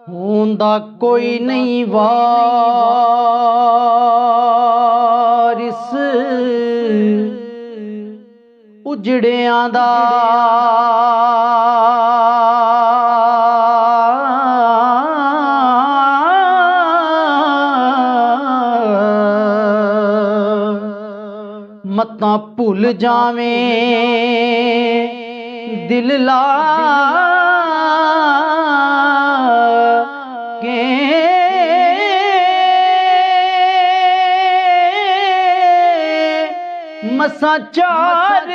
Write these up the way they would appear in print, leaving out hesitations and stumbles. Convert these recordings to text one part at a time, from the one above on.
होंदा कोई नहीं वारिस उजड़ियां दा मतां भुल जावें दिल ला के मसा चार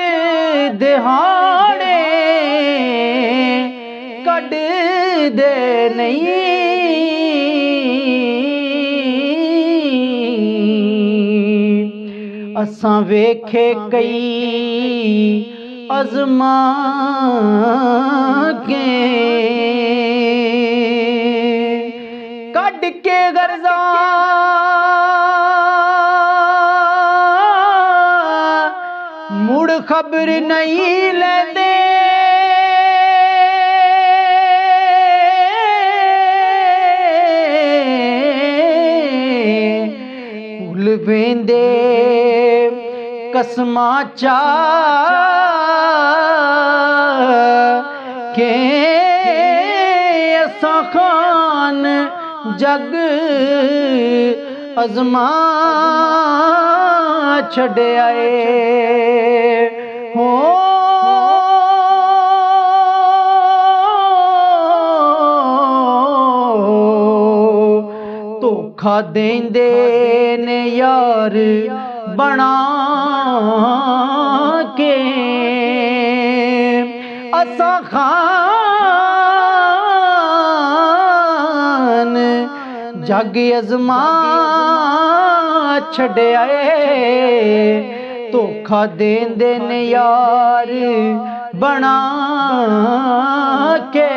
दिहाड़े कड दे नहीं। असां वेखे कई अज़मा के कड के गर्जा मुड़ खबर नहीं लेंदे। भुल वेंदे कसमां चा के असां खान जग अज़मा छड़े आए हो। धोखा देंदे ने यार बना के असा खान जग अज़मा छड़े आए। धोखा देंदे ने यार बना के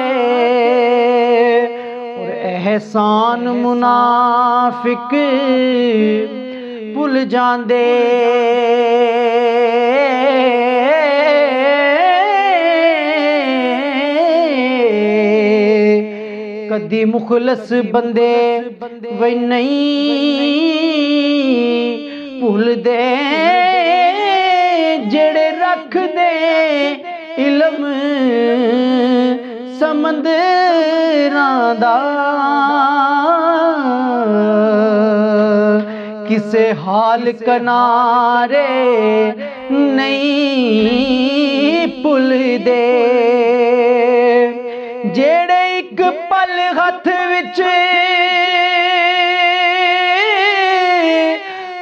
और एहसान मुनाफिक भुल जांदे। कदी मुखलस बंदे वे नहीं भूल दे जेड़े रख दे इल्म समंदरां दा। किसे हाल कनारे नहीं भूल दे जेड़े एक पल हथ विच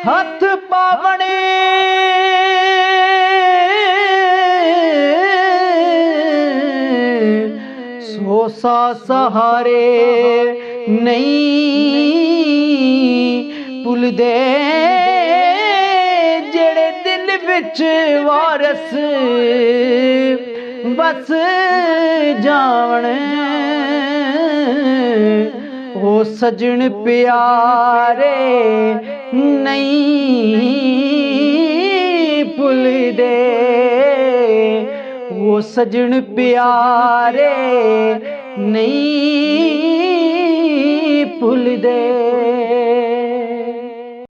हथ पावणे सो सा सहारे नहीं भुलदे जेड़े दिल विच वारस बस जावण ओ सजन प्यारे नहीं भुलदे। वो सजन प्यारे नहीं भुलदे।